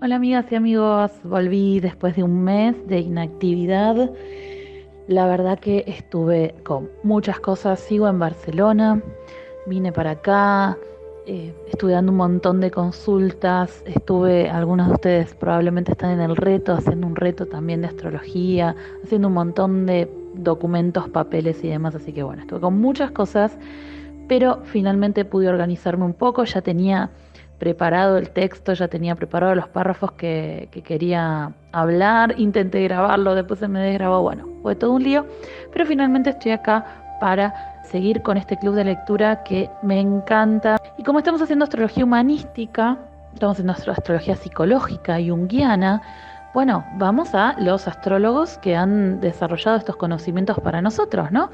Hola amigas y amigos, volví después de un mes de inactividad. La verdad que estuve con muchas cosas, sigo en Barcelona, vine para acá, estuve dando un montón de consultas, algunos de ustedes probablemente están en el reto, haciendo un reto también de astrología, haciendo un montón de documentos, papeles y demás, así que bueno, estuve con muchas cosas, pero finalmente pude organizarme un poco, ya tenía preparado el texto, ya tenía preparados los párrafos que quería hablar, intenté grabarlo, después se me desgrabó, bueno, fue todo un lío, pero finalmente estoy acá para seguir con este club de lectura que me encanta. Y como estamos haciendo astrología humanística, estamos haciendo astrología psicológica, junguiana, bueno, vamos a los astrólogos que han desarrollado estos conocimientos para nosotros, ¿no?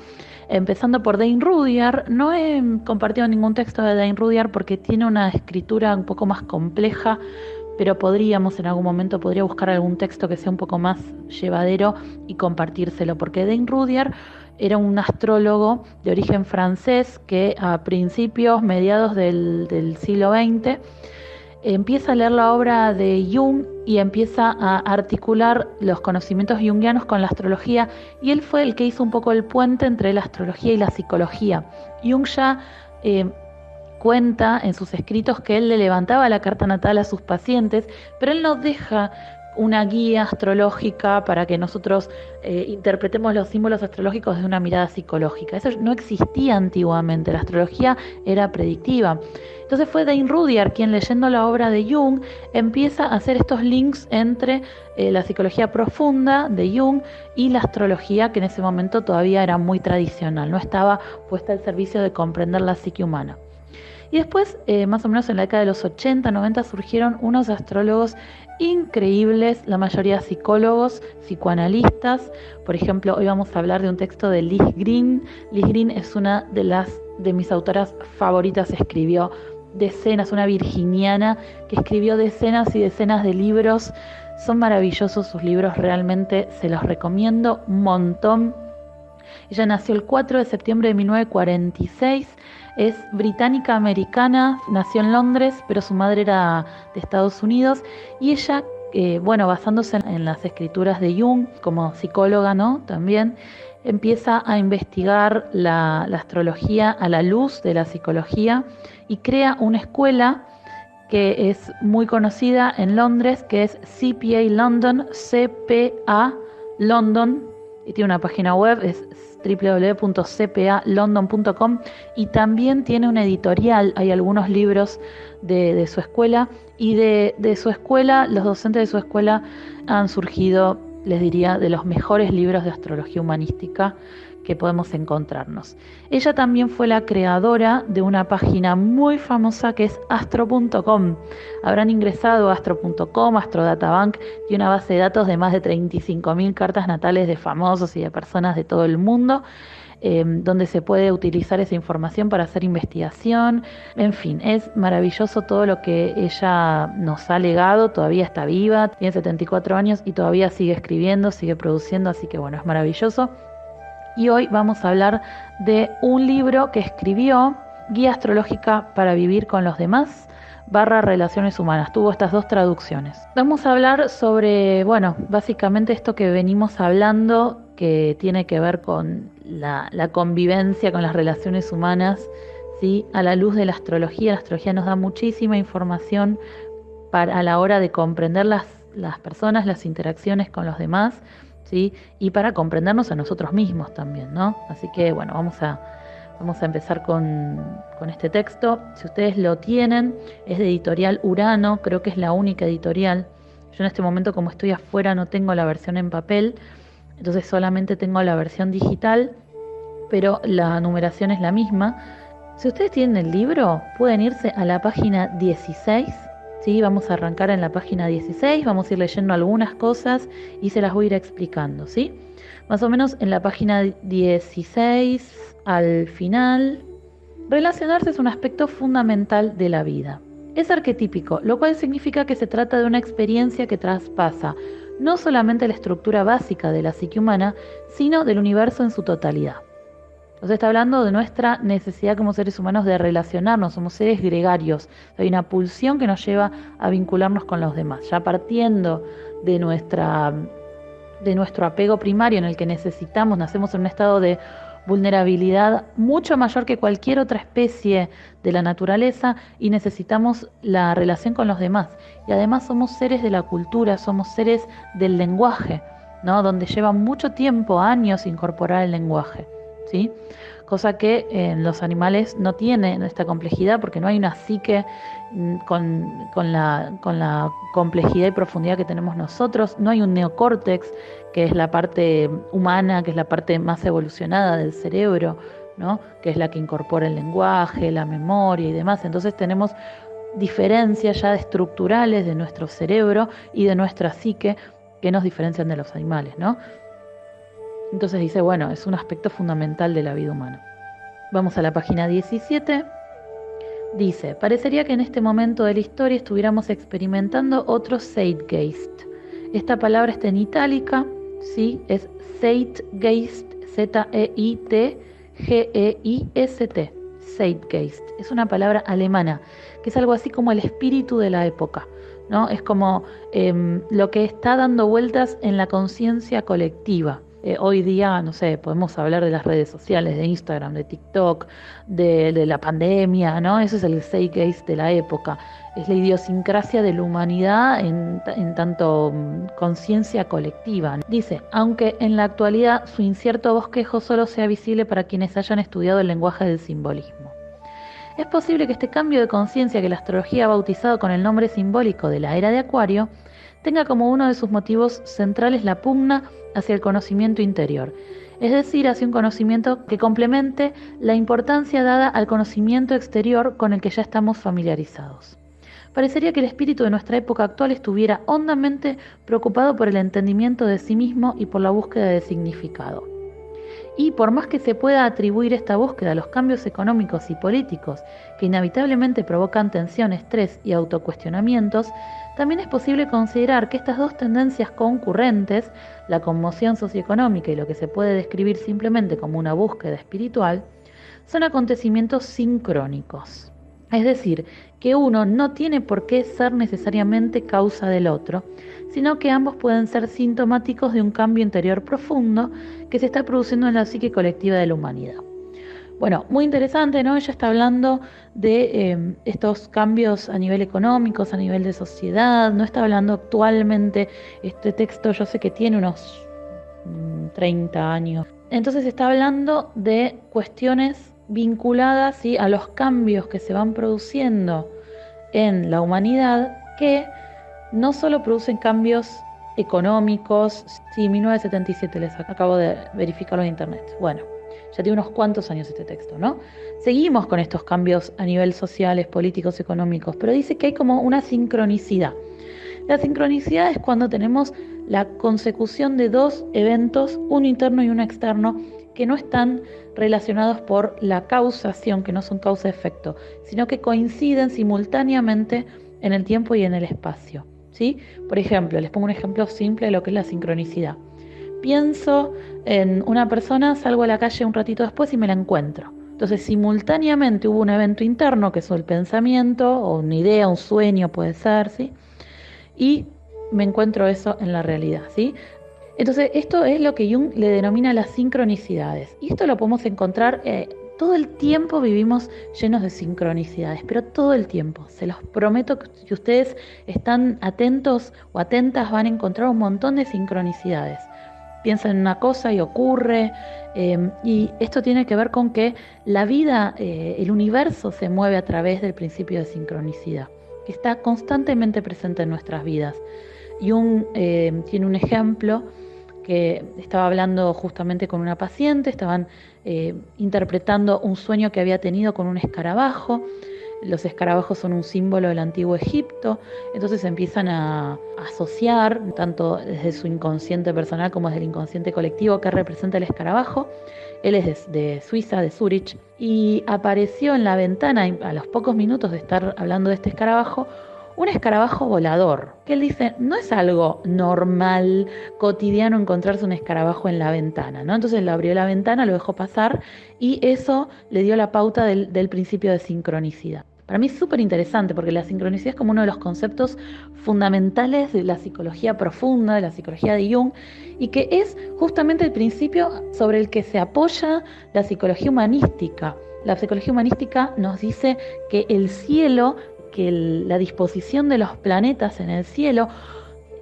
Empezando por Dane Rudyard. No he compartido ningún texto de Dane Rudyard porque tiene una escritura un poco más compleja, pero en algún momento podría buscar algún texto que sea un poco más llevadero y compartírselo, porque Dane Rudyard era un astrólogo de origen francés que a mediados del siglo XX, empieza a leer la obra de Jung y empieza a articular los conocimientos junguianos con la astrología, y él fue el que hizo un poco el puente entre la astrología y la psicología. Jung ya cuenta en sus escritos que él le levantaba la carta natal a sus pacientes, pero él no deja una guía astrológica para que nosotros interpretemos los símbolos astrológicos desde una mirada psicológica. Eso no existía antiguamente, la astrología era predictiva. Entonces fue Dane Rudyard quien, leyendo la obra de Jung, empieza a hacer estos links entre la psicología profunda de Jung y la astrología, que en ese momento todavía era muy tradicional, no estaba puesta al servicio de comprender la psique humana. Y después, más o menos en la década de los 80, 90, surgieron unos astrólogos increíbles, la mayoría psicólogos, psicoanalistas. Por ejemplo, hoy vamos a hablar de un texto de Liz Green. Liz Green es una de mis autoras favoritas, escribió decenas, una virginiana que escribió decenas y decenas de libros. Son maravillosos sus libros, realmente se los recomiendo un montón. Ella nació el 4 de septiembre de 1946, es británica-americana, nació en Londres, pero su madre era de Estados Unidos, y ella, basándose en las escrituras de Jung, como psicóloga, ¿no? También empieza a investigar la astrología a la luz de la psicología y crea una escuela que es muy conocida en Londres, que es CPA London, CPA London, y tiene una página web, es www.cpalondon.com, y también tiene una editorial. Hay algunos libros de su escuela, y de su escuela, los docentes de su escuela han surgido, les diría, de los mejores libros de astrología humanística que podemos encontrarnos. Ella también fue la creadora de una página muy famosa que es astro.com. Habrán ingresado a astro.com, Astrodatabank, y una base de datos de más de 35.000 cartas natales de famosos y de personas de todo el mundo, donde se puede utilizar esa información para hacer investigación. En fin, es maravilloso todo lo que ella nos ha legado. Todavía está viva, tiene 74 años y todavía sigue escribiendo, sigue produciendo, así que bueno, es maravilloso. Y hoy vamos a hablar de un libro que escribió, Guía Astrológica para Vivir con los Demás, /Relaciones Humanas. Tuvo estas dos traducciones. Vamos a hablar sobre, básicamente esto que venimos hablando, que tiene que ver con la convivencia con las relaciones humanas, ¿sí? A la luz de la astrología. La astrología nos da muchísima información a la hora de comprender las personas, las interacciones con los demás, ¿sí? Y para comprendernos a nosotros mismos también, ¿no? Así que bueno, vamos a empezar con este texto. Si ustedes lo tienen, es de editorial Urano, creo que es la única editorial. Yo en este momento, como estoy afuera, no tengo la versión en papel, entonces solamente tengo la versión digital, pero la numeración es la misma. Si ustedes tienen el libro, pueden irse a la página 16. Sí, vamos a arrancar en la página 16, vamos a ir leyendo algunas cosas y se las voy a ir explicando, ¿sí? Más o menos en la página 16, al final, relacionarse es un aspecto fundamental de la vida. Es arquetípico, lo cual significa que se trata de una experiencia que traspasa no solamente la estructura básica de la psique humana, sino del universo en su totalidad. Entonces está hablando de nuestra necesidad como seres humanos de relacionarnos, somos seres gregarios. Hay una pulsión que nos lleva a vincularnos con los demás. Ya partiendo de nuestro apego primario en el que necesitamos, nacemos en un estado de vulnerabilidad mucho mayor que cualquier otra especie de la naturaleza y necesitamos la relación con los demás. Y además somos seres de la cultura, somos seres del lenguaje, ¿no? Donde lleva mucho tiempo, años, incorporar el lenguaje, ¿sí? Cosa que en los animales no tiene esta complejidad porque no hay una psique con la complejidad y profundidad que tenemos nosotros, no hay un neocórtex, que es la parte humana, que es la parte más evolucionada del cerebro, ¿no? Que es la que incorpora el lenguaje, la memoria y demás. Entonces tenemos diferencias ya estructurales de nuestro cerebro y de nuestra psique que nos diferencian de los animales, ¿no? Entonces dice, bueno, es un aspecto fundamental de la vida humana. Vamos a la página 17. Dice, parecería que en este momento de la historia estuviéramos experimentando otro Zeitgeist. Esta palabra está en itálica, ¿sí? Es Zeitgeist, Zeitgeist, Zeitgeist. Es una palabra alemana, que es algo así como el espíritu de la época, ¿no? Es como lo que está dando vueltas en la conciencia colectiva. Hoy día, no sé, podemos hablar de las redes sociales, de Instagram, de TikTok, de la pandemia, ¿no? Eso es el zeitgeist de la época. Es la idiosincrasia de la humanidad en tanto conciencia colectiva. Dice, aunque en la actualidad su incierto bosquejo solo sea visible para quienes hayan estudiado el lenguaje del simbolismo. Es posible que este cambio de conciencia que la astrología ha bautizado con el nombre simbólico de la era de Acuario tenga como uno de sus motivos centrales la pugna hacia el conocimiento interior, es decir, hacia un conocimiento que complemente la importancia dada al conocimiento exterior con el que ya estamos familiarizados. Parecería que el espíritu de nuestra época actual estuviera hondamente preocupado por el entendimiento de sí mismo y por la búsqueda de significado. Y por más que se pueda atribuir esta búsqueda a los cambios económicos y políticos que inevitablemente provocan tensión, estrés y autocuestionamientos, también es posible considerar que estas dos tendencias concurrentes, la conmoción socioeconómica y lo que se puede describir simplemente como una búsqueda espiritual, son acontecimientos sincrónicos. Es decir, que uno no tiene por qué ser necesariamente causa del otro, sino que ambos pueden ser sintomáticos de un cambio interior profundo que se está produciendo en la psique colectiva de la humanidad. Bueno, muy interesante, ¿no? Ella está hablando de estos cambios a nivel económico, a nivel de sociedad, no está hablando actualmente, este texto yo sé que tiene unos 30 años, entonces está hablando de cuestiones vinculadas, ¿sí?, a los cambios que se van produciendo en la humanidad, que no solo producen cambios económicos, sí, 1977, les acabo de verificarlo en internet, bueno, ya tiene unos cuantos años este texto, ¿no? Seguimos con estos cambios a nivel sociales, políticos, económicos, pero dice que hay como una sincronicidad. La sincronicidad es cuando tenemos la consecución de dos eventos, uno interno y uno externo, que no están relacionados por la causación, que no son causa-efecto, sino que coinciden simultáneamente en el tiempo y en el espacio, ¿sí? Por ejemplo, les pongo un ejemplo simple de lo que es la sincronicidad. Pienso en una persona, salgo a la calle un ratito después y me la encuentro. Entonces, simultáneamente hubo un evento interno, que es el pensamiento, o una idea, un sueño puede ser, ¿sí? Y me encuentro eso en la realidad, ¿sí? Entonces, esto es lo que Jung le denomina las sincronicidades. Y esto lo podemos encontrar, todo el tiempo vivimos llenos de sincronicidades, pero todo el tiempo. Se los prometo que si ustedes están atentos o atentas van a encontrar un montón de sincronicidades. Piensa en una cosa y ocurre, y esto tiene que ver con que la vida, el universo se mueve a través del principio de sincronicidad, que está constantemente presente en nuestras vidas. Jung tiene un ejemplo que estaba hablando justamente con una paciente, estaban interpretando un sueño que había tenido con un escarabajo. Los escarabajos son un símbolo del antiguo Egipto, entonces empiezan a asociar, tanto desde su inconsciente personal como desde el inconsciente colectivo, qué representa el escarabajo. Él es de Suiza, de Zúrich, y apareció en la ventana, a los pocos minutos de estar hablando de este escarabajo, un escarabajo volador, que él dice, no es algo normal, cotidiano encontrarse un escarabajo en la ventana, ¿no? Entonces él abrió la ventana, lo dejó pasar y eso le dio la pauta del principio de sincronicidad. Para mí es súper interesante porque la sincronicidad es como uno de los conceptos fundamentales de la psicología profunda, de la psicología de Jung, y que es justamente el principio sobre el que se apoya la psicología humanística. La psicología humanística nos dice que el cielo, que la disposición de los planetas en el cielo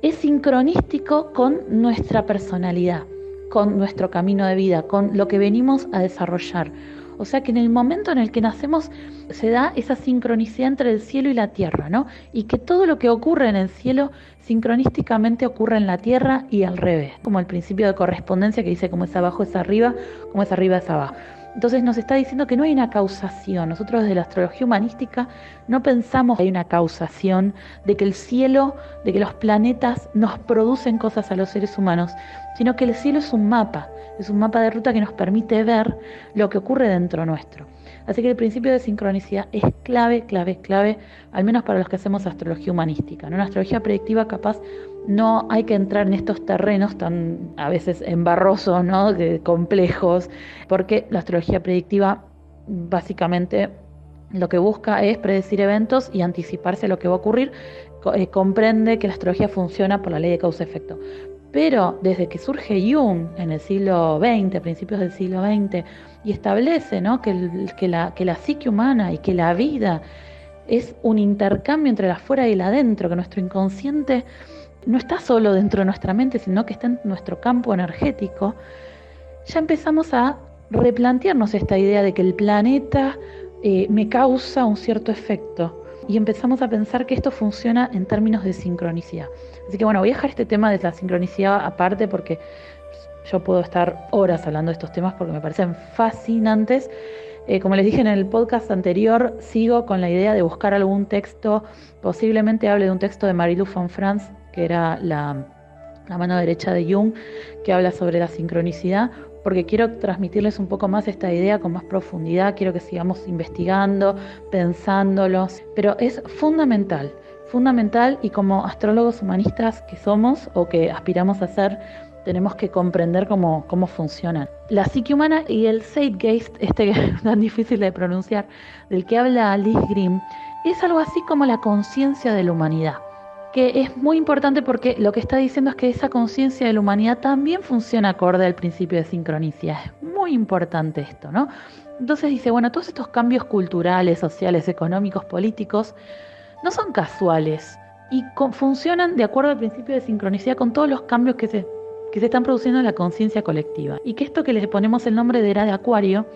es sincronístico con nuestra personalidad, con nuestro camino de vida, con lo que venimos a desarrollar. O sea que en el momento en el que nacemos se da esa sincronicidad entre el cielo y la tierra, ¿no? Y que todo lo que ocurre en el cielo sincronísticamente ocurre en la tierra y al revés, como el principio de correspondencia que dice como es abajo es arriba, como es arriba es abajo. Entonces nos está diciendo que no hay una causación. Nosotros desde la astrología humanística no pensamos que hay una causación de que el cielo, de que los planetas nos producen cosas a los seres humanos, sino que el cielo es un mapa de ruta que nos permite ver lo que ocurre dentro nuestro. Así que el principio de sincronicidad es clave, al menos para los que hacemos astrología humanística, ¿no? Una astrología predictiva capaz no hay que entrar en estos terrenos tan a veces embarrosos, ¿no? Complejos, porque la astrología predictiva básicamente lo que busca es predecir eventos y anticiparse a lo que va a ocurrir. Comprende que la astrología funciona por la ley de causa-efecto. Pero desde que surge Jung en el siglo XX, principios del siglo XX, y establece, ¿no? que la psique humana y que la vida es un intercambio entre el afuera y el adentro, que nuestro inconsciente no está solo dentro de nuestra mente, sino que está en nuestro campo energético, ya empezamos a replantearnos esta idea de que el planeta me causa un cierto efecto. Y empezamos a pensar que esto funciona en términos de sincronicidad. Así que bueno, voy a dejar este tema de la sincronicidad aparte porque yo puedo estar horas hablando de estos temas porque me parecen fascinantes. Como les dije en el podcast anterior, sigo con la idea de buscar algún texto, posiblemente hable de un texto de Marie-Lou von Franz, que era la mano derecha de Jung, que habla sobre la sincronicidad, porque quiero transmitirles un poco más esta idea con más profundidad, quiero que sigamos investigando, pensándolos, pero es fundamental y como astrólogos humanistas que somos o que aspiramos a ser, tenemos que comprender cómo funcionan. La psique humana y el Zeitgeist, que es tan difícil de pronunciar, del que habla Liz Grimm, es algo así como la conciencia de la humanidad, que es muy importante porque lo que está diciendo es que esa conciencia de la humanidad también funciona acorde al principio de sincronicidad. Es muy importante esto, ¿no? Entonces dice, bueno, todos estos cambios culturales, sociales, económicos, políticos, no son casuales y funcionan de acuerdo al principio de sincronicidad con todos los cambios que se están produciendo en la conciencia colectiva. Y que esto que les ponemos el nombre de era de Acuario,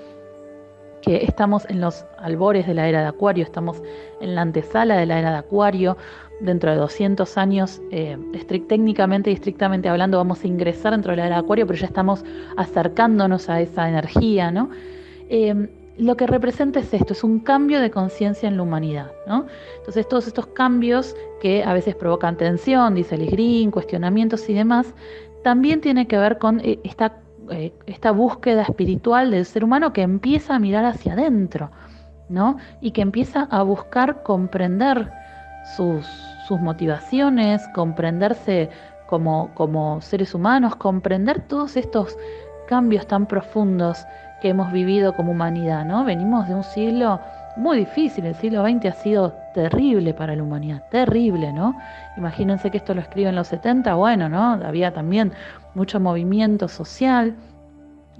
que estamos en los albores de la era de Acuario, estamos en la antesala de la era de Acuario, dentro de 200 años, técnicamente y estrictamente hablando, vamos a ingresar dentro de la era de Acuario, pero ya estamos acercándonos a esa energía, ¿no? Lo que representa es esto, es un cambio de conciencia en la humanidad, ¿no? Entonces todos estos cambios que a veces provocan tensión, dice Liz Grimm, cuestionamientos y demás, también tiene que ver con esta búsqueda espiritual del ser humano que empieza a mirar hacia adentro, ¿no? Y que empieza a buscar comprender sus motivaciones, comprenderse como seres humanos, comprender todos estos cambios tan profundos que hemos vivido como humanidad, ¿no? Venimos de un siglo muy difícil, el siglo XX ha sido terrible para la humanidad, terrible, ¿no? Imagínense que esto lo escribe en los 70, bueno, ¿no? Había también mucho movimiento social,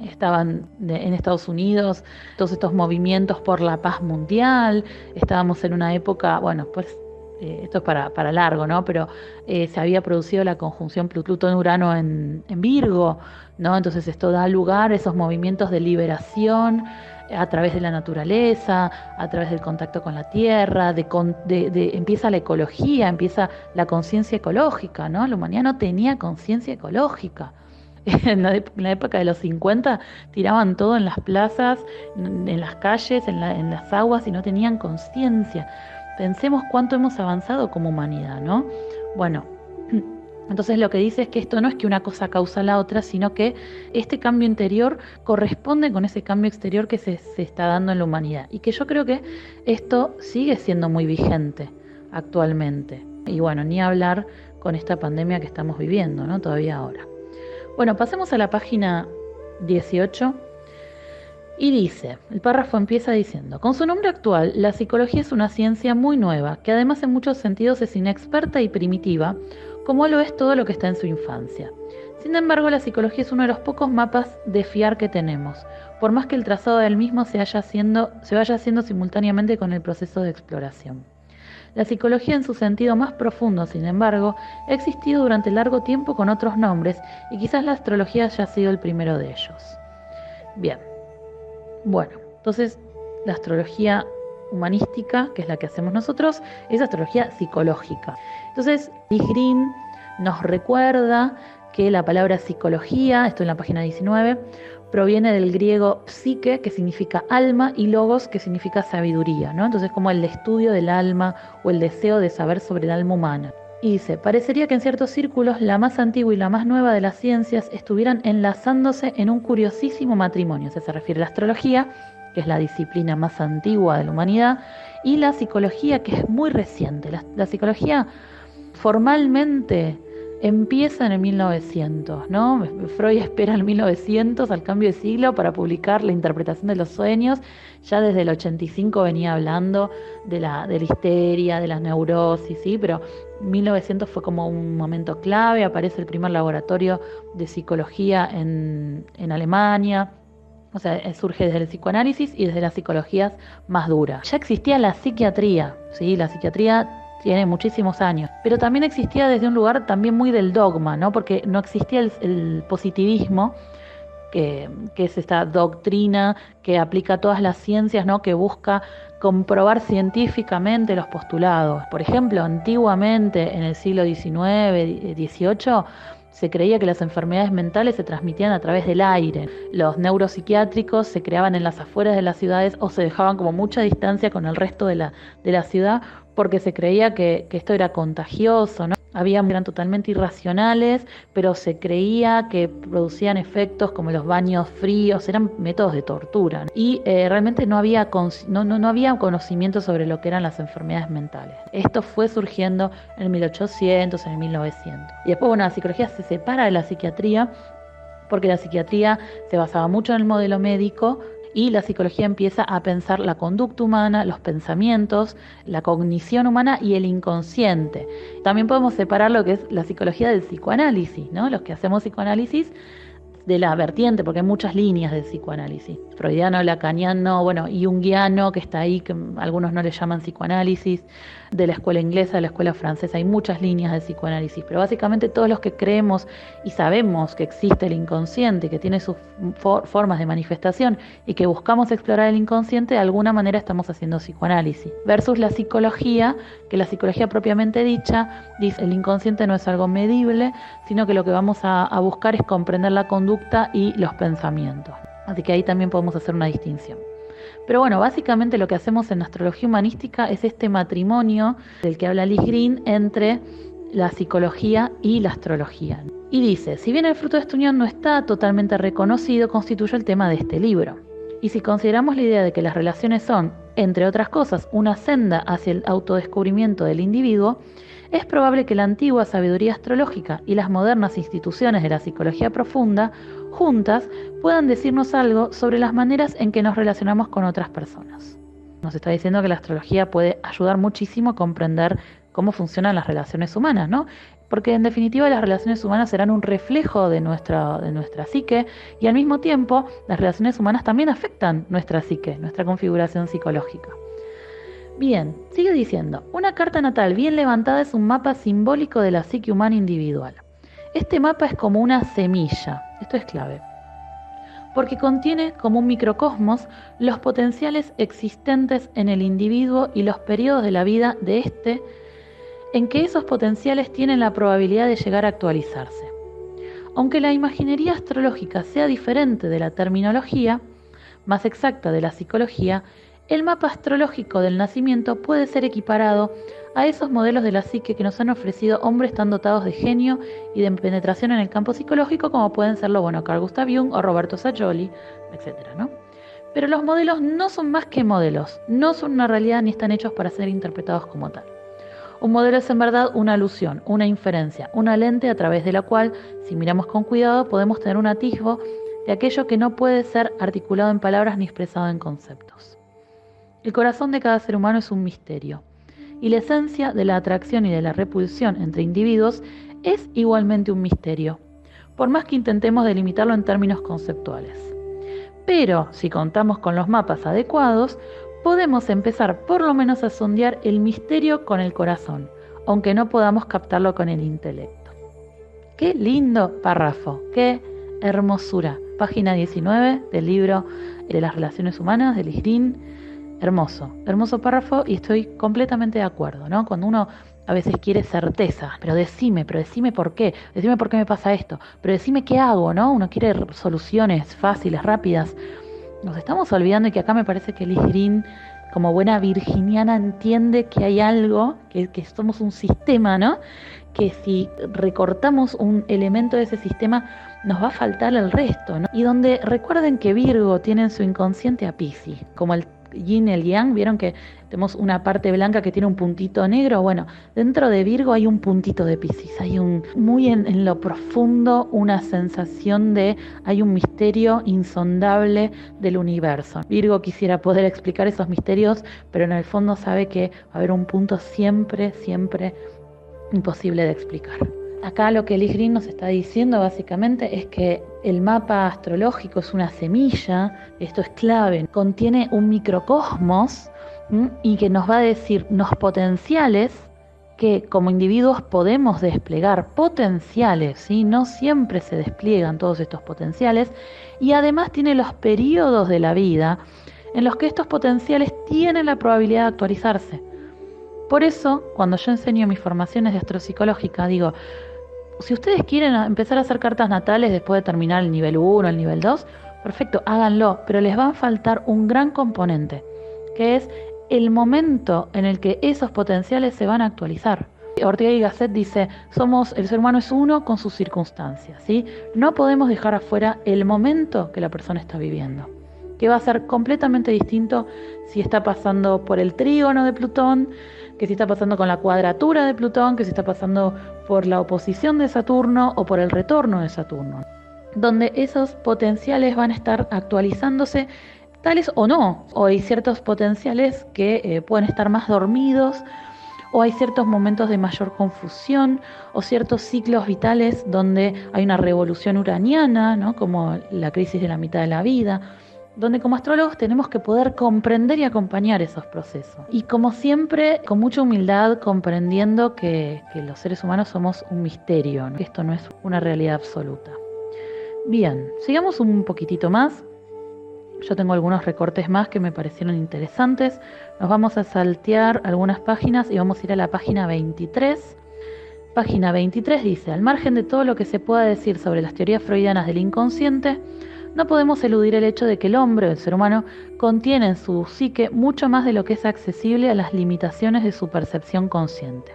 estaban en Estados Unidos todos estos movimientos por la paz mundial, estábamos en una época, bueno, pues esto es para largo, ¿no? Pero se había producido la conjunción Plutón-Urano en Virgo, ¿no? Entonces esto da lugar a esos movimientos de liberación a través de la naturaleza, a través del contacto con la tierra, empieza la ecología, empieza la conciencia ecológica, ¿no? La humanidad no tenía conciencia ecológica. En la época de los 50 tiraban todo en las plazas, en las calles, en las aguas y no tenían conciencia. Pensemos cuánto hemos avanzado como humanidad, ¿no? Bueno, entonces lo que dice es que esto no es que una cosa causa la otra, sino que este cambio interior corresponde con ese cambio exterior que se está dando en la humanidad. Y que yo creo que esto sigue siendo muy vigente. actualmente. Y bueno, ni hablar con esta pandemia que estamos viviendo, ¿no? Todavía ahora. Bueno, pasemos a la página 18 y dice, el párrafo empieza diciendo, con su nombre actual, la psicología es una ciencia muy nueva, que además en muchos sentidos es inexperta y primitiva, como lo es todo lo que está en su infancia. Sin embargo, la psicología es uno de los pocos mapas de fiar que tenemos, por más que el trazado del mismo se vaya haciendo simultáneamente con el proceso de exploración. La psicología en su sentido más profundo, sin embargo, ha existido durante largo tiempo con otros nombres y quizás la astrología haya sido el primero de ellos. Bien, bueno, entonces la astrología humanística, que es la que hacemos nosotros, es astrología psicológica. Entonces, Liz Green nos recuerda que la palabra psicología, esto en la página 19, proviene del griego psique, que significa alma, y logos, que significa sabiduría, ¿no? Entonces, como el estudio del alma o el deseo de saber sobre el alma humana. Y dice, parecería que en ciertos círculos la más antigua y la más nueva de las ciencias estuvieran enlazándose en un curiosísimo matrimonio. O sea, se refiere a la astrología, que es la disciplina más antigua de la humanidad, y la psicología, que es muy reciente. La psicología formalmente empieza en el 1900, ¿no? Freud espera el 1900, al cambio de siglo, para publicar La interpretación de los sueños. Ya desde el 85 venía hablando de la histeria, de la neurosis, ¿sí? Pero 1900 fue como un momento clave, aparece el primer laboratorio de psicología en Alemania. O sea, surge desde el psicoanálisis y desde las psicologías más duras. Ya existía la psiquiatría, ¿sí? La psiquiatría tiene muchísimos años, pero también existía desde un lugar también muy del dogma, ¿no? Porque no existía el positivismo, que es esta doctrina que aplica a todas las ciencias, ¿no? Que busca comprobar científicamente los postulados. Por ejemplo, antiguamente, en el siglo XIX, XVIII, se creía que las enfermedades mentales se transmitían a través del aire. Los neuropsiquiátricos se creaban en las afueras de las ciudades o se dejaban como mucha distancia con el resto de la ciudad, porque se creía que esto era contagioso, ¿no? Eran totalmente irracionales, pero se creía que producían efectos como los baños fríos, eran métodos de tortura, ¿no? Y realmente no había conocimiento sobre lo que eran las enfermedades mentales. Esto fue surgiendo en el 1800, en el 1900. Y después, bueno, la psicología se separa de la psiquiatría, porque la psiquiatría se basaba mucho en el modelo médico, y la psicología empieza a pensar la conducta humana, los pensamientos, la cognición humana y el inconsciente. También podemos separar lo que es la psicología del psicoanálisis, ¿no? Los que hacemos psicoanálisis, de la vertiente, porque hay muchas líneas de psicoanálisis. Freudiano, lacaniano, bueno, junguiano, que está ahí, que algunos no le llaman psicoanálisis, de la escuela inglesa, de la escuela francesa, hay muchas líneas de psicoanálisis, pero básicamente todos los que creemos y sabemos que existe el inconsciente, que tiene sus formas de manifestación y que buscamos explorar el inconsciente, de alguna manera estamos haciendo psicoanálisis. Versus la psicología, que la psicología propiamente dicha dice el inconsciente no es algo medible, sino que lo que vamos a buscar es comprender la conducta y los pensamientos. Así que ahí también podemos hacer una distinción. Pero bueno, básicamente lo que hacemos en astrología humanística es este matrimonio del que habla Liz Green entre la psicología y la astrología. Y dice, si bien el fruto de esta unión no está totalmente reconocido, constituye el tema de este libro. Y si consideramos la idea de que las relaciones son, entre otras cosas, una senda hacia el autodescubrimiento del individuo, es probable que la antigua sabiduría astrológica y las modernas instituciones de la psicología profunda, juntas, puedan decirnos algo sobre las maneras en que nos relacionamos con otras personas. Nos está diciendo que la astrología puede ayudar muchísimo a comprender cómo funcionan las relaciones humanas, ¿no? Porque en definitiva las relaciones humanas serán un reflejo de nuestra psique, y al mismo tiempo las relaciones humanas también afectan nuestra psique, nuestra configuración psicológica. Bien, sigue diciendo, una carta natal bien levantada es un mapa simbólico de la psique humana individual. Este mapa es como una semilla, esto es clave, porque contiene como un microcosmos los potenciales existentes en el individuo y los periodos de la vida de éste en que esos potenciales tienen la probabilidad de llegar a actualizarse. Aunque la imaginería astrológica sea diferente de la terminología más exacta de la psicología, el mapa astrológico del nacimiento puede ser equiparado a esos modelos de la psique que nos han ofrecido hombres tan dotados de genio y de penetración en el campo psicológico como pueden serlo, Carl Gustav Jung o Roberto Sajoli, etc., ¿no? Pero los modelos no son más que modelos, no son una realidad ni están hechos para ser interpretados como tal. Un modelo es en verdad una alusión, una inferencia, una lente a través de la cual, si miramos con cuidado, podemos tener un atisbo de aquello que no puede ser articulado en palabras ni expresado en conceptos. El corazón de cada ser humano es un misterio, y la esencia de la atracción y de la repulsión entre individuos es igualmente un misterio, por más que intentemos delimitarlo en términos conceptuales. Pero si contamos con los mapas adecuados, podemos empezar por lo menos a sondear el misterio con el corazón, aunque no podamos captarlo con el intelecto. ¡Qué lindo párrafo! ¡Qué hermosura! Página 19 del libro de las relaciones humanas de Lis Green. Hermoso, hermoso párrafo, y estoy completamente de acuerdo, ¿no? Cuando uno a veces quiere certeza, pero decime por qué me pasa esto, pero decime qué hago, ¿no? Uno quiere soluciones fáciles, rápidas. Nos estamos olvidando, y que acá me parece que Lis Green, como buena virginiana, entiende que hay algo, que somos un sistema, ¿no? Que si recortamos un elemento de ese sistema, nos va a faltar el resto, ¿no? Y donde recuerden que Virgo tiene en su inconsciente a Piscis, como el yin y el yang. Vieron que tenemos una parte blanca que tiene un puntito negro. Bueno, dentro de Virgo hay un puntito de Piscis, hay muy en lo profundo una sensación de, hay un misterio insondable del universo. Virgo quisiera poder explicar esos misterios, pero en el fondo sabe que va a haber un punto siempre imposible de explicar. Acá lo que Lis Green nos está diciendo básicamente es que el mapa astrológico es una semilla, esto es clave, contiene un microcosmos, y que nos va a decir los potenciales que como individuos podemos desplegar, potenciales, ¿sí? No siempre se despliegan todos estos potenciales, y además tiene los periodos de la vida en los que estos potenciales tienen la probabilidad de actualizarse. Por eso, cuando yo enseño mis formaciones de astropsicológica, digo, si ustedes quieren empezar a hacer cartas natales después de terminar el nivel 1, el nivel 2, perfecto, háganlo, pero les va a faltar un gran componente, que es el momento en el que esos potenciales se van a actualizar. Ortega y Gasset dice, el ser humano es uno con sus circunstancias, ¿sí? No podemos dejar afuera el momento que la persona está viviendo, que va a ser completamente distinto si está pasando por el trígono de Plutón, que si está pasando con la cuadratura de Plutón, que si está pasando por la oposición de Saturno o por el retorno de Saturno, donde esos potenciales van a estar actualizándose, tales o no, o hay ciertos potenciales que pueden estar más dormidos, o hay ciertos momentos de mayor confusión, o ciertos ciclos vitales donde hay una revolución uraniana, ¿no? Como la crisis de la mitad de la vida, donde como astrólogos tenemos que poder comprender y acompañar esos procesos. Y como siempre, con mucha humildad, comprendiendo que los seres humanos somos un misterio, ¿no? Que esto no es una realidad absoluta. Bien, sigamos un poquitito más. Yo tengo algunos recortes más que me parecieron interesantes. Nos vamos a saltear algunas páginas y vamos a ir a la página 23. Página 23 dice, al margen de todo lo que se pueda decir sobre las teorías freudianas del inconsciente, no podemos eludir el hecho de que el hombre o el ser humano contiene en su psique mucho más de lo que es accesible a las limitaciones de su percepción consciente.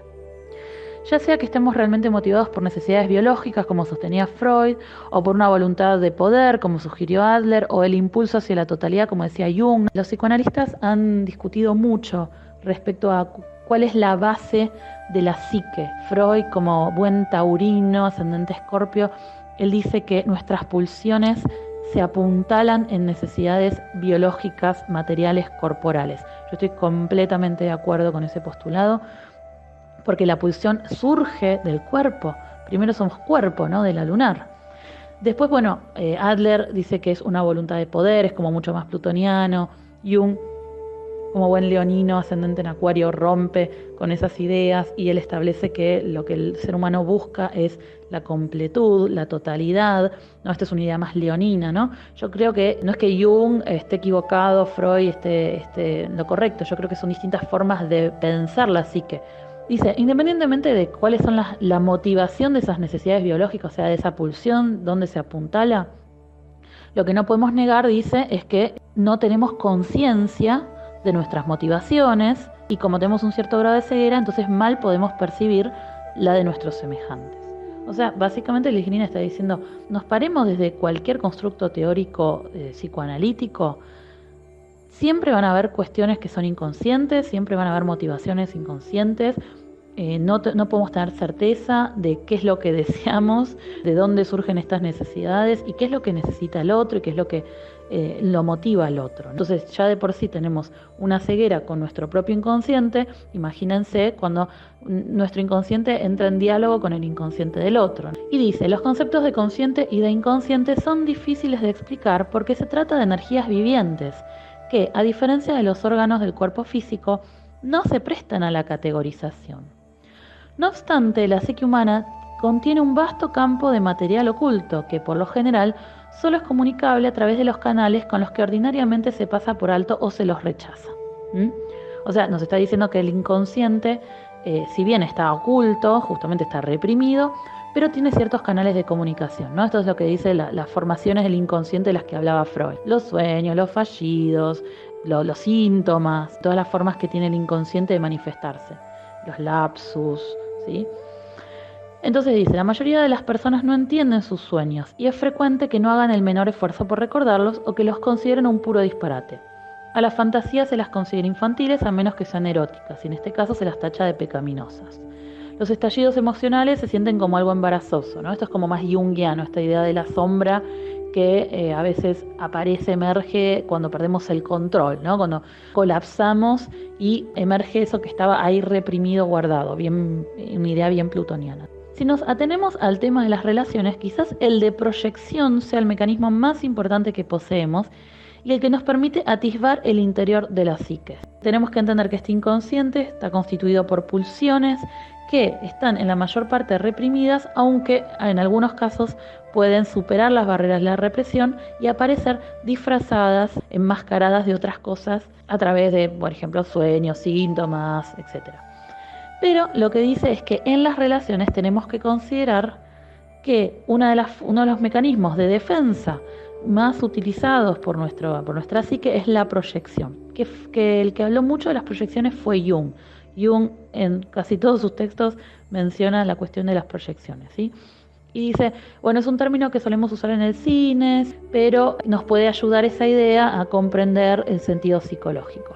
Ya sea que estemos realmente motivados por necesidades biológicas, como sostenía Freud, o por una voluntad de poder, como sugirió Adler, o el impulso hacia la totalidad, como decía Jung. Los psicoanalistas han discutido mucho respecto a cuál es la base de la psique. Freud, como buen taurino, ascendente Escorpio, él dice que nuestras pulsiones se apuntalan en necesidades biológicas, materiales, corporales. Yo estoy completamente de acuerdo con ese postulado, porque la pulsión surge del cuerpo. Primero somos cuerpo, ¿no? De la lunar. Después, Adler dice que es una voluntad de poder, es como mucho más plutoniano. Jung, como buen leonino, ascendente en Acuario, rompe con esas ideas y él establece que lo que el ser humano busca es la completud, la totalidad. No, esta es una idea más leonina, ¿no? Yo creo que no es que Jung esté equivocado, Freud esté lo correcto. Yo creo que son distintas formas de pensar la psique. Dice, independientemente de cuáles son la motivación de esas necesidades biológicas, o sea, de esa pulsión, dónde se apuntala, lo que no podemos negar, dice, es que no tenemos conciencia de nuestras motivaciones, y como tenemos un cierto grado de ceguera, entonces mal podemos percibir la de nuestros semejantes. O sea, básicamente Lis Green está diciendo, nos paremos desde cualquier constructo teórico psicoanalítico, siempre van a haber cuestiones que son inconscientes, siempre van a haber motivaciones inconscientes, no podemos tener certeza de qué es lo que deseamos, de dónde surgen estas necesidades y qué es lo que necesita el otro y qué es lo que lo motiva al otro. Entonces ya de por sí tenemos una ceguera con nuestro propio inconsciente. Imagínense cuando nuestro inconsciente entra en diálogo con el inconsciente del otro. Y dice, los conceptos de consciente y de inconsciente son difíciles de explicar porque se trata de energías vivientes que, a diferencia de los órganos del cuerpo físico, no se prestan a la categorización. No obstante, la psique humana contiene un vasto campo de material oculto que, por lo general, solo es comunicable a través de los canales con los que ordinariamente se pasa por alto o se los rechaza. O sea, nos está diciendo que el inconsciente, si bien está oculto, justamente está reprimido, pero tiene ciertos canales de comunicación, ¿no? Esto es lo que dice las formaciones del inconsciente de las que hablaba Freud. Los sueños, los fallidos, los síntomas, todas las formas que tiene el inconsciente de manifestarse. Los lapsus, ¿sí? Entonces dice, la mayoría de las personas no entienden sus sueños y es frecuente que no hagan el menor esfuerzo por recordarlos o que los consideren un puro disparate. A las fantasías se las considera infantiles a menos que sean eróticas y en este caso se las tacha de pecaminosas. Los estallidos emocionales se sienten como algo embarazoso, ¿no? Esto es como más junguiano, esta idea de la sombra que a veces aparece, emerge cuando perdemos el control, ¿no? Cuando colapsamos y emerge eso que estaba ahí reprimido, guardado, bien, una idea bien plutoniana. Si nos atenemos al tema de las relaciones, quizás el de proyección sea el mecanismo más importante que poseemos y el que nos permite atisbar el interior de la psique. Tenemos que entender que este inconsciente está constituido por pulsiones que están en la mayor parte reprimidas, aunque en algunos casos pueden superar las barreras de la represión y aparecer disfrazadas, enmascaradas de otras cosas a través de, por ejemplo, sueños, síntomas, etc. Pero lo que dice es que en las relaciones tenemos que considerar que uno de los mecanismos de defensa más utilizados por nuestra psique es la proyección, que el que habló mucho de las proyecciones fue Jung. Jung en casi todos sus textos menciona la cuestión de las proyecciones, ¿sí? Y dice, bueno, es un término que solemos usar en el cine, pero nos puede ayudar esa idea a comprender el sentido psicológico.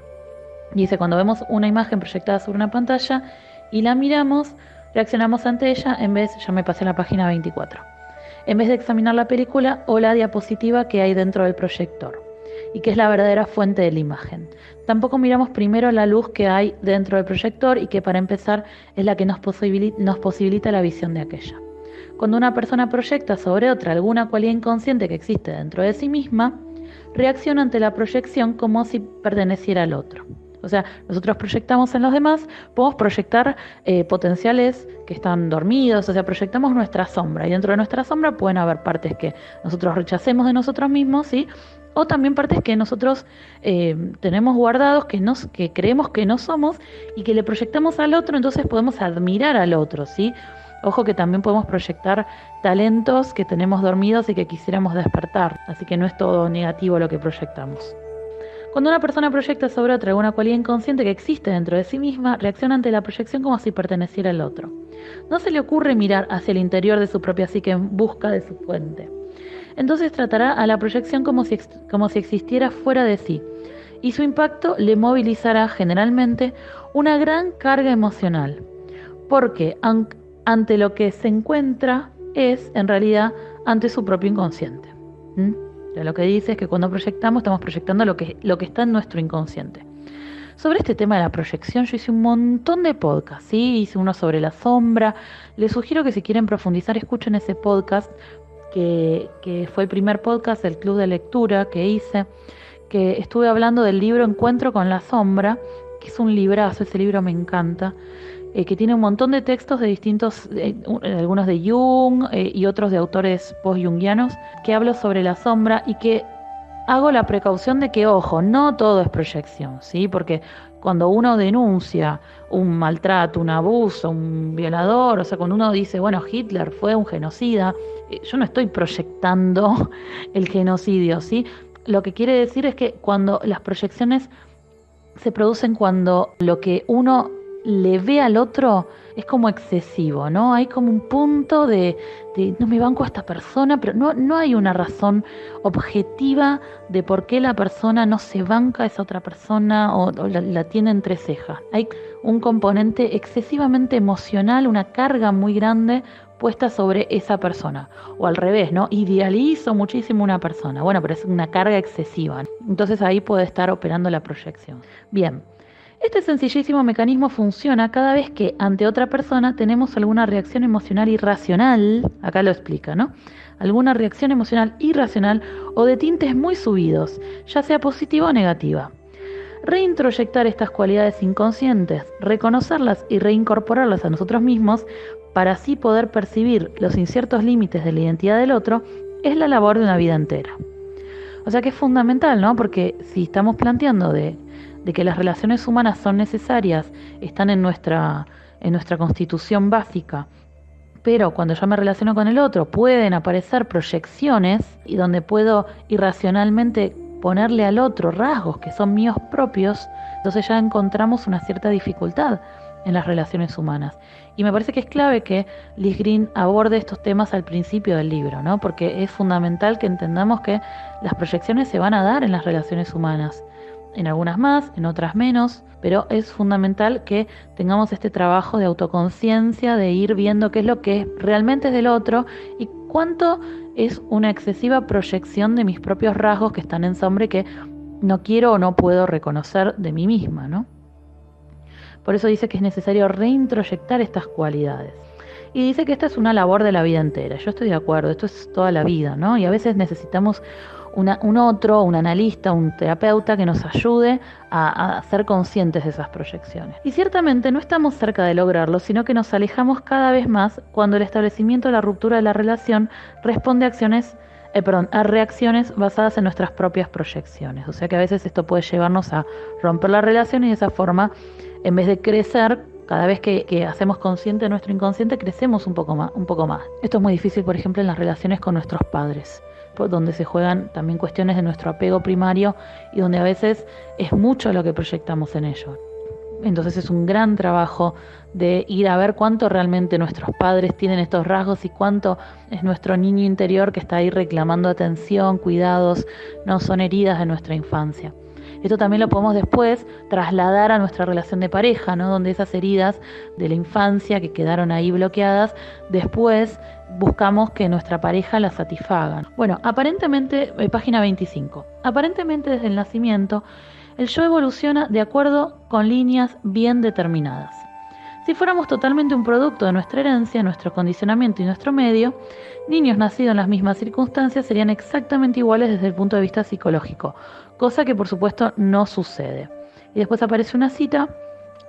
Dice, cuando vemos una imagen proyectada sobre una pantalla y la miramos, reaccionamos ante ella ya me pasé a la página 24, en vez de examinar la película o la diapositiva que hay dentro del proyector y que es la verdadera fuente de la imagen. Tampoco miramos primero la luz que hay dentro del proyector y que para empezar es la que nos posibilita la visión de aquella. Cuando una persona proyecta sobre otra alguna cualidad inconsciente que existe dentro de sí misma, reacciona ante la proyección como si perteneciera al otro. O sea, nosotros proyectamos en los demás, podemos proyectar potenciales que están dormidos, o sea, proyectamos nuestra sombra y dentro de nuestra sombra pueden haber partes que nosotros rechacemos de nosotros mismos, ¿sí? O también partes que nosotros tenemos guardados, que creemos que no somos y que le proyectamos al otro, entonces podemos admirar al otro, ¿sí? Ojo que también podemos proyectar talentos que tenemos dormidos y que quisiéramos despertar, así que no es todo negativo lo que proyectamos. Cuando una persona proyecta sobre otra alguna cualidad inconsciente que existe dentro de sí misma, reacciona ante la proyección como si perteneciera al otro. No se le ocurre mirar hacia el interior de su propia psique en busca de su fuente. Entonces tratará a la proyección como si existiera fuera de sí, y su impacto le movilizará generalmente una gran carga emocional, porque ante lo que se encuentra es, en realidad, ante su propio inconsciente. Lo que dice es que cuando proyectamos, estamos proyectando lo que está en nuestro inconsciente. Sobre este tema de la proyección, yo hice un montón de podcasts, ¿sí? Hice uno sobre la sombra. Les sugiero que si quieren profundizar, escuchen ese podcast, que fue el primer podcast del club de lectura que hice, que estuve hablando del libro Encuentro con la sombra, que es un librazo, ese libro me encanta, que tiene un montón de textos de distintos, algunos de Jung y otros de autores post-jungianos, que hablo sobre la sombra y que hago la precaución de que, ojo, no todo es proyección, ¿sí? Porque cuando uno denuncia un maltrato, un abuso, un violador, o sea, cuando uno dice, bueno, Hitler fue un genocida, yo no estoy proyectando el genocidio, ¿sí? Lo que quiere decir es que cuando las proyecciones se producen cuando lo que uno le ve al otro es como excesivo, ¿no? Hay como un punto de no me banco a esta persona, pero no hay una razón objetiva de por qué la persona no se banca a esa otra persona o la tiene entre cejas. Hay un componente excesivamente emocional, una carga muy grande puesta sobre esa persona. O al revés, ¿no? Idealizo muchísimo una persona. Bueno, pero es una carga excesiva. Entonces ahí puede estar operando la proyección. Bien. Este sencillísimo mecanismo funciona cada vez que ante otra persona tenemos alguna reacción emocional irracional, acá lo explica, ¿no? Alguna reacción emocional irracional o de tintes muy subidos, ya sea positiva o negativa. Reintroyectar estas cualidades inconscientes, reconocerlas y reincorporarlas a nosotros mismos para así poder percibir los inciertos límites de la identidad del otro es la labor de una vida entera. O sea que es fundamental, ¿no? Porque si estamos planteando de que las relaciones humanas son necesarias, están en nuestra constitución básica, pero cuando yo me relaciono con el otro pueden aparecer proyecciones y donde puedo irracionalmente ponerle al otro rasgos que son míos propios, entonces ya encontramos una cierta dificultad en las relaciones humanas. Y me parece que es clave que Liz Green aborde estos temas al principio del libro, ¿no? Porque es fundamental que entendamos que las proyecciones se van a dar en las relaciones humanas, en algunas más, en otras menos, pero es fundamental que tengamos este trabajo de autoconciencia, de ir viendo qué es lo que realmente es del otro y cuánto es una excesiva proyección de mis propios rasgos que están en sombra y que no quiero o no puedo reconocer de mí misma, ¿no? Por eso dice que es necesario reintroyectar estas cualidades. Y dice que esta es una labor de la vida entera. Yo estoy de acuerdo, esto es toda la vida, ¿no? Y a veces necesitamos un analista, un terapeuta que nos ayude a ser conscientes de esas proyecciones. Y ciertamente no estamos cerca de lograrlo, sino que nos alejamos cada vez más cuando el establecimiento de la ruptura de la relación responde a reacciones basadas en nuestras propias proyecciones. O sea que a veces esto puede llevarnos a romper la relación y de esa forma, en vez de crecer, cada vez que hacemos consciente nuestro inconsciente, crecemos un poco más. Esto es muy difícil, por ejemplo, en las relaciones con nuestros padres, donde se juegan también cuestiones de nuestro apego primario y donde a veces es mucho lo que proyectamos en ellos. Entonces es un gran trabajo de ir a ver cuánto realmente nuestros padres tienen estos rasgos y cuánto es nuestro niño interior que está ahí reclamando atención, cuidados, no son heridas de nuestra infancia. Esto también lo podemos después trasladar a nuestra relación de pareja, ¿no? Donde esas heridas de la infancia que quedaron ahí bloqueadas, después buscamos que nuestra pareja las satisfaga. Bueno, aparentemente, página 25, aparentemente desde el nacimiento, el yo evoluciona de acuerdo con líneas bien determinadas. Si fuéramos totalmente un producto de nuestra herencia, nuestro condicionamiento y nuestro medio, niños nacidos en las mismas circunstancias serían exactamente iguales desde el punto de vista psicológico, cosa que por supuesto no sucede. Y después aparece una cita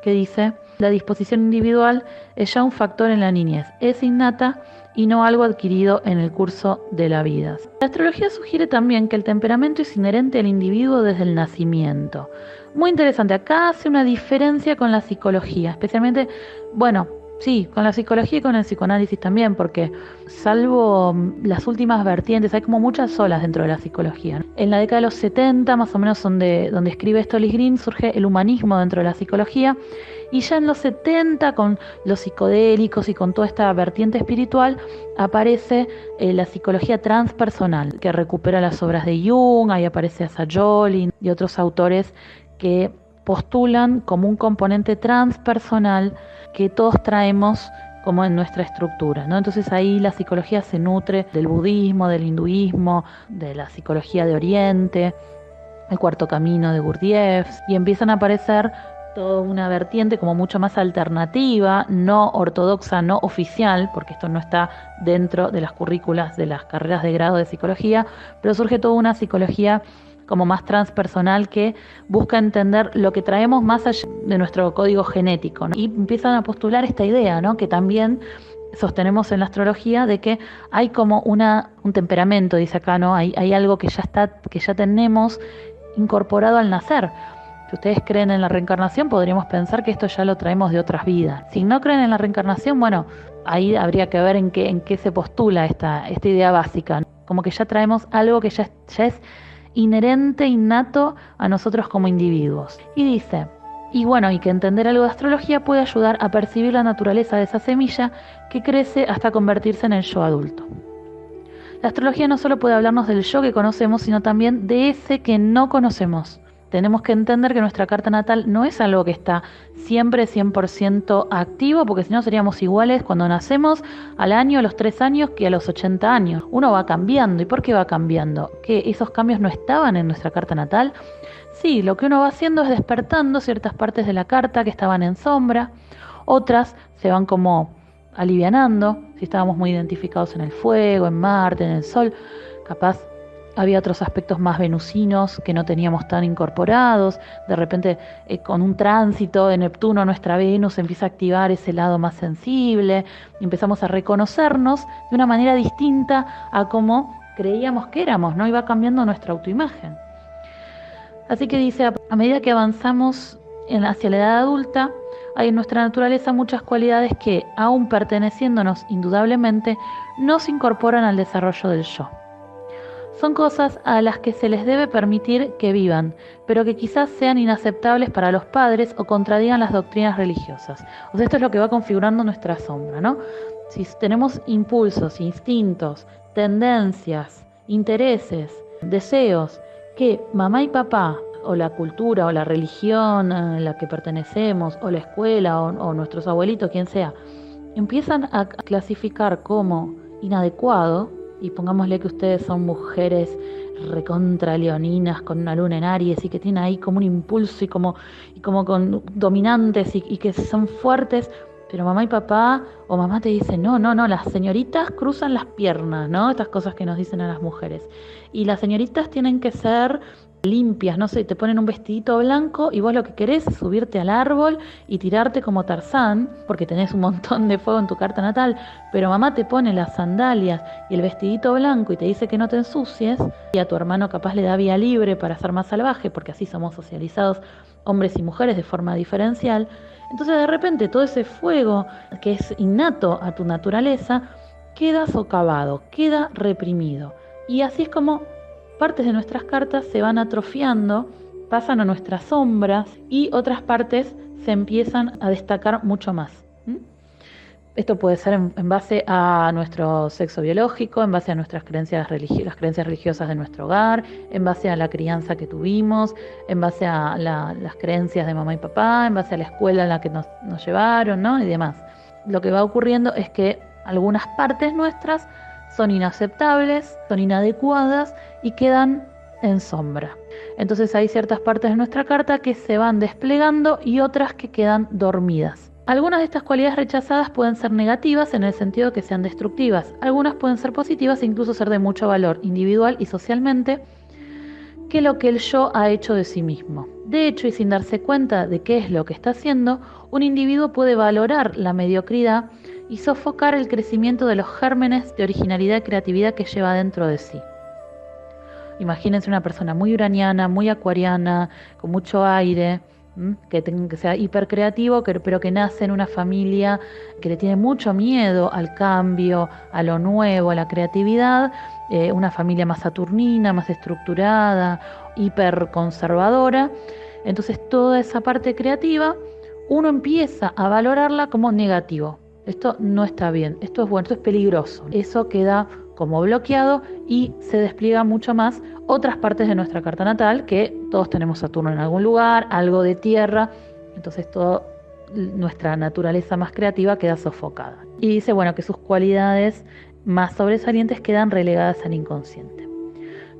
que dice: la disposición individual es ya un factor en la niñez, es innata y no algo adquirido en el curso de la vida. La astrología sugiere también que el temperamento es inherente al individuo desde el nacimiento. Muy interesante, acá hace una diferencia con la psicología, especialmente, sí, con la psicología y con el psicoanálisis también, porque salvo las últimas vertientes, hay como muchas olas dentro de la psicología, ¿no? En la década de los 70, más o menos donde escribe esto Liz Green, surge el humanismo dentro de la psicología, y ya en los 70, con los psicodélicos y con toda esta vertiente espiritual, aparece la psicología transpersonal, que recupera las obras de Jung, ahí aparece Asa Jolin y otros autores que postulan como un componente transpersonal que todos traemos como en nuestra estructura, ¿no? Entonces ahí la psicología se nutre del budismo, del hinduismo, de la psicología de Oriente, el cuarto camino de Gurdjieff, y empiezan a aparecer toda una vertiente como mucho más alternativa, no ortodoxa, no oficial, porque esto no está dentro de las currículas de las carreras de grado de psicología, pero surge toda una psicología como más transpersonal que busca entender lo que traemos más allá de nuestro código genético, ¿no? Y empiezan a postular esta idea, ¿no? Que también sostenemos en la astrología, de que hay como un temperamento, dice acá, ¿no? Hay algo que ya tenemos incorporado al nacer. Si ustedes creen en la reencarnación, podríamos pensar que esto ya lo traemos de otras vidas. Si no creen en la reencarnación, bueno, ahí habría que ver en qué se postula esta idea básica, ¿no? Como que ya traemos algo que ya es inherente, innato a nosotros como individuos. Y dice: Y bueno, y que entender algo de astrología puede ayudar a percibir la naturaleza de esa semilla que crece hasta convertirse en el yo adulto. La astrología no solo puede hablarnos del yo que conocemos, sino también de ese que no conocemos. Tenemos que entender que nuestra carta natal no es algo que está siempre 100% activo, porque si no seríamos iguales cuando nacemos al año, a los 3 años, que a los 80 años. Uno va cambiando. ¿Y por qué va cambiando? ¿Que esos cambios no estaban en nuestra carta natal? Sí, lo que uno va haciendo es despertando ciertas partes de la carta que estaban en sombra, otras se van como alivianando, si estábamos muy identificados en el fuego, en Marte, en el Sol, capaz había otros aspectos más venusinos que no teníamos tan incorporados, de repente con un tránsito de Neptuno nuestra Venus empieza a activar ese lado más sensible, y empezamos a reconocernos de una manera distinta a como creíamos que éramos, ¿no? Y va cambiando nuestra autoimagen. Así que dice, a medida que avanzamos hacia la edad adulta, hay en nuestra naturaleza muchas cualidades que, aún perteneciéndonos indudablemente, no se incorporan al desarrollo del yo. Son cosas a las que se les debe permitir que vivan, pero que quizás sean inaceptables para los padres o contradigan las doctrinas religiosas. O sea, esto es lo que va configurando nuestra sombra, ¿no? Si tenemos impulsos, instintos, tendencias, intereses, deseos, que mamá y papá, o la cultura, o la religión a la que pertenecemos, o la escuela, o nuestros abuelitos, quien sea, empiezan a clasificar como inadecuado, y pongámosle que ustedes son mujeres recontra leoninas con una luna en Aries y que tienen ahí como un impulso y como con dominantes y que son fuertes, pero mamá y papá o mamá te dicen, no, las señoritas cruzan las piernas, ¿no? Estas cosas que nos dicen a las mujeres. Y las señoritas tienen que ser limpias, no sé, te ponen un vestidito blanco y vos lo que querés es subirte al árbol y tirarte como Tarzán, porque tenés un montón de fuego en tu carta natal, pero mamá te pone las sandalias y el vestidito blanco y te dice que no te ensucies, y a tu hermano capaz le da vía libre para ser más salvaje, porque así somos socializados hombres y mujeres de forma diferencial. Entonces de repente todo ese fuego que es innato a tu naturaleza queda socavado, queda reprimido. Y así es como partes de nuestras cartas se van atrofiando, pasan a nuestras sombras y otras partes se empiezan a destacar mucho más. Esto puede ser en base a nuestro sexo biológico, en base a nuestras creencias las creencias religiosas de nuestro hogar, en base a la crianza que tuvimos, en base a las creencias de mamá y papá, en base a la escuela en la que nos llevaron, ¿no? Y demás. Lo que va ocurriendo es que algunas partes nuestras son inaceptables, son inadecuadas y quedan en sombra. Entonces hay ciertas partes de nuestra carta que se van desplegando y otras que quedan dormidas. Algunas de estas cualidades rechazadas pueden ser negativas en el sentido de que sean destructivas. Algunas pueden ser positivas e incluso ser de mucho valor individual y socialmente, que lo que el yo ha hecho de sí mismo. De hecho, y sin darse cuenta de qué es lo que está haciendo, un individuo puede valorar la mediocridad y sofocar el crecimiento de los gérmenes de originalidad y creatividad que lleva dentro de sí. Imagínense una persona muy uraniana, muy acuariana, con mucho aire, que sea hipercreativo, pero que nace en una familia que le tiene mucho miedo al cambio, a lo nuevo, a la creatividad, una familia más saturnina, más estructurada, hiperconservadora. Entonces toda esa parte creativa uno empieza a valorarla como negativo. Esto no está bien, esto es bueno, esto es peligroso. Eso queda como bloqueado y se despliega mucho más otras partes de nuestra carta natal, que todos tenemos Saturno en algún lugar, algo de tierra, entonces toda nuestra naturaleza más creativa queda sofocada. Y dice, bueno, que sus cualidades más sobresalientes quedan relegadas al inconsciente.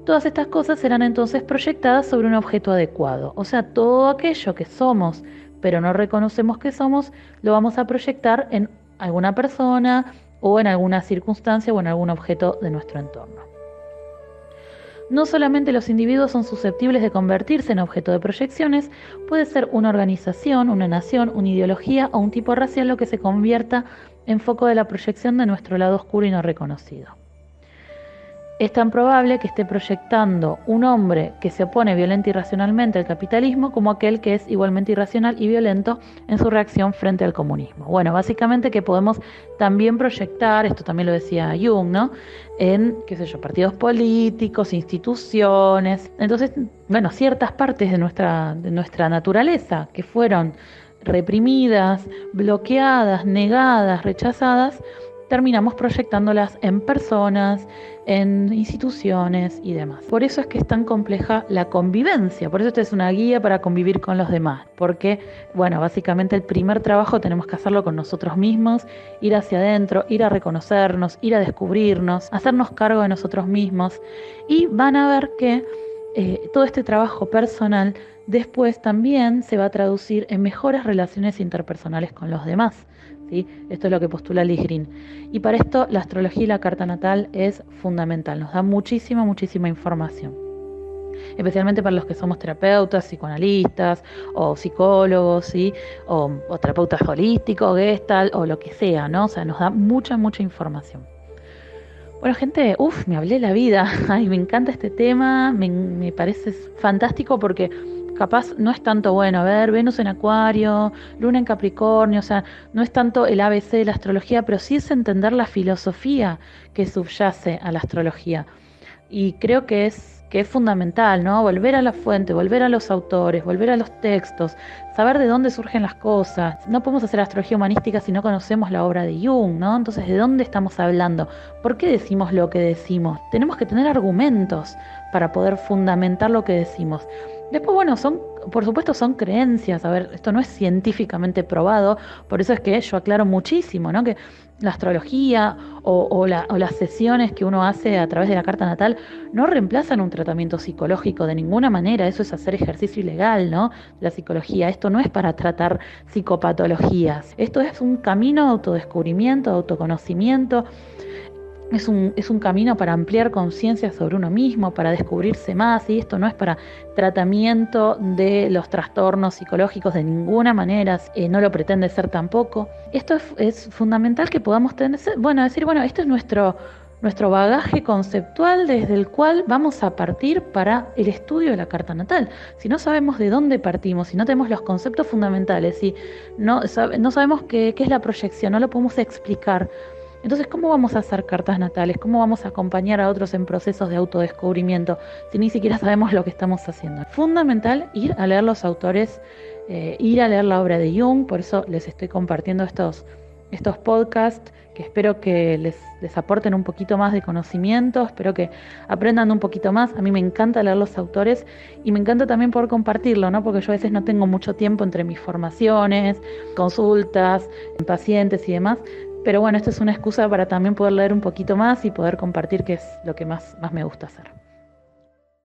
Todas estas cosas serán entonces proyectadas sobre un objeto adecuado, o sea, todo aquello que somos, pero no reconocemos que somos, lo vamos a proyectar en alguna persona o en alguna circunstancia o en algún objeto de nuestro entorno. No solamente los individuos son susceptibles de convertirse en objeto de proyecciones, puede ser una organización, una nación, una ideología o un tipo racial lo que se convierta en foco de la proyección de nuestro lado oscuro y no reconocido. es tan probable que esté proyectando un hombre que se opone violenta y irracionalmente al capitalismo como aquel que es igualmente irracional y violento en su reacción frente al comunismo. Bueno, básicamente que podemos también proyectar, esto también lo decía Jung, ¿no? En, qué sé yo, partidos políticos, instituciones. Entonces, bueno, ciertas partes de nuestra naturaleza que fueron reprimidas, bloqueadas, negadas, rechazadas, terminamos proyectándolas en personas, en instituciones y demás. Por eso es que es tan compleja la convivencia, por eso esta es una guía para convivir con los demás, porque, bueno, básicamente el primer trabajo tenemos que hacerlo con nosotros mismos, ir hacia adentro, ir a reconocernos, ir a descubrirnos, hacernos cargo de nosotros mismos, y van a ver que todo este trabajo personal después también se va a traducir en mejores relaciones interpersonales con los demás. ¿Sí? Esto es lo que postula Liz Green. Y para esto la astrología y la carta natal es fundamental, nos da muchísima información. Especialmente para los que somos terapeutas, psicoanalistas o psicólogos, ¿sí? o terapeutas holísticos, gestalt o lo que sea, ¿no? O sea, nos da mucha información. Bueno, gente, me hablé la vida. Ay, me encanta este tema, me parece fantástico porque capaz no es tanto, bueno, a ver, Venus en Acuario, Luna en Capricornio, o sea, no es tanto el ABC de la astrología, pero sí es entender la filosofía que subyace a la astrología. Y creo que es fundamental, ¿no? Volver a la fuente, volver a los autores, volver a los textos, saber de dónde surgen las cosas. No podemos hacer astrología humanística si no conocemos la obra de Jung, ¿no? Entonces, ¿de dónde estamos hablando? ¿Por qué decimos lo que decimos? Tenemos que tener argumentos para poder fundamentar lo que decimos. Después, bueno, por supuesto son creencias, a ver, esto no es científicamente probado, por eso es que yo aclaro muchísimo, ¿no? Que la astrología o las sesiones que uno hace a través de la carta natal no reemplazan un tratamiento psicológico de ninguna manera, eso es hacer ejercicio ilegal, ¿no? La psicología, esto no es para tratar psicopatologías, esto es un camino de autodescubrimiento, de autoconocimiento. Es un camino para ampliar conciencia sobre uno mismo, para descubrirse más, y esto no es para tratamiento de los trastornos psicológicos de ninguna manera, no lo pretende ser tampoco. Esto es fundamental que podamos decir, bueno, este es nuestro bagaje conceptual desde el cual vamos a partir para el estudio de la carta natal. Si no sabemos de dónde partimos, si no tenemos los conceptos fundamentales, si no sabemos qué es la proyección, no lo podemos explicar. Entonces, ¿cómo vamos a hacer cartas natales? ¿Cómo vamos a acompañar a otros en procesos de autodescubrimiento si ni siquiera sabemos lo que estamos haciendo? Fundamental ir a leer los autores, ir a leer la obra de Jung, por eso les estoy compartiendo estos podcasts que espero que les aporten un poquito más de conocimiento, espero que aprendan un poquito más. A mí me encanta leer los autores y me encanta también poder compartirlo, ¿no? Porque yo a veces no tengo mucho tiempo entre mis formaciones, consultas, pacientes y demás. Pero bueno, esto es una excusa para también poder leer un poquito más y poder compartir, que es lo que más me gusta hacer.